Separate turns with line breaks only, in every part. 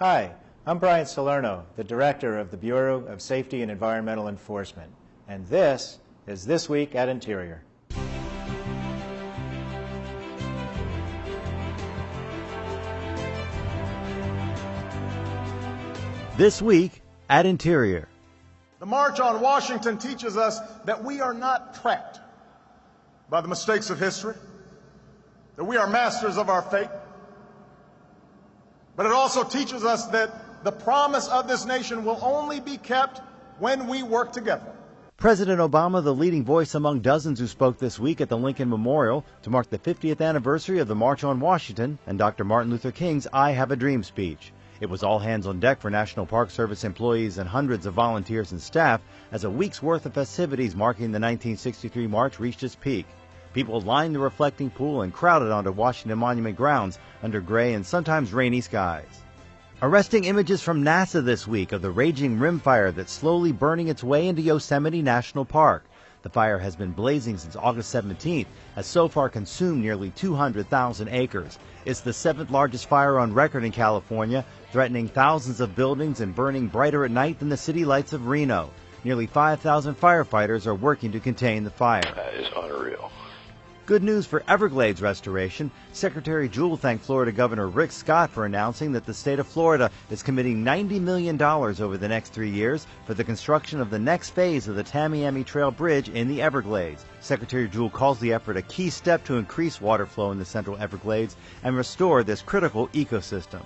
Hi, I'm Brian Salerno, the Director of the Bureau of Safety and Environmental Enforcement, and this is This Week at Interior.
This Week at Interior.
The March on Washington teaches us that we are not trapped by the mistakes of history, that we are masters of our fate. But it also teaches us that the promise of this nation will only be kept when we work together.
President Obama, the leading voice among dozens who spoke this week at the Lincoln Memorial to mark the 50th anniversary of the March on Washington and Dr. Martin Luther King's I Have a Dream speech. It was all hands on deck for National Park Service employees and hundreds of volunteers and staff as a week's worth of festivities marking the 1963 march reached its peak. People lined the reflecting pool and crowded onto Washington Monument grounds under gray and sometimes rainy skies. Arresting images from NASA this week of the raging rim fire that's slowly burning its way into Yosemite National Park. The fire has been blazing since August 17th, has so far consumed nearly 200,000 acres. It's the seventh largest fire on record in California, threatening thousands of buildings and burning brighter at night than the city lights of Reno. Nearly 5,000 firefighters are working to contain the fire.
That is unreal.
Good news for Everglades restoration. Secretary Jewell thanked Florida Governor Rick Scott for announcing that the state of Florida is committing $90 million over the next 3 years for the construction of the next phase of the Tamiami Trail Bridge in the Everglades. Secretary Jewell calls the effort a key step to increase water flow in the Central Everglades and restore this critical ecosystem.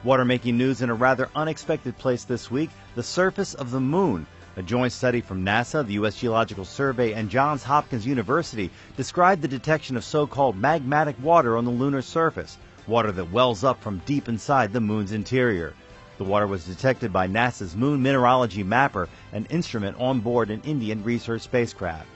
Water making news in a rather unexpected place this week, the surface of the moon. A joint study from NASA, the U.S. Geological Survey, and Johns Hopkins University described the detection of so-called magmatic water on the lunar surface, water that wells up from deep inside the moon's interior. The water was detected by NASA's Moon Mineralogy Mapper, an instrument on board an Indian research spacecraft.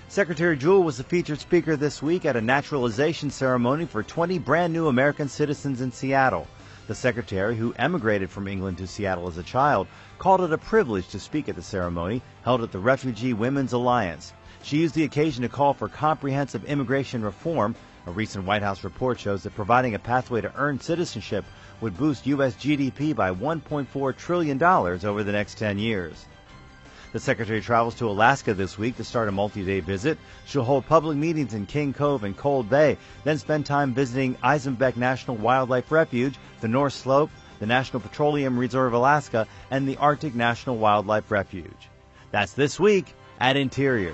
Secretary Jewell was the featured speaker this week at a naturalization ceremony for 20 brand new American citizens in Seattle. The secretary, who emigrated from England to Seattle as a child, called it a privilege to speak at the ceremony held at the Refugee Women's Alliance. She used the occasion to call for comprehensive immigration reform. A recent White House report shows that providing a pathway to earn citizenship would boost U.S. GDP by $1.4 trillion over the next 10 years. The secretary travels to Alaska this week to start a multi-day visit. She'll hold public meetings in King Cove and Cold Bay, then spend time visiting Eisenbeck National Wildlife Refuge, the North Slope, the National Petroleum Reserve Alaska, and the Arctic National Wildlife Refuge. That's This Week at Interior.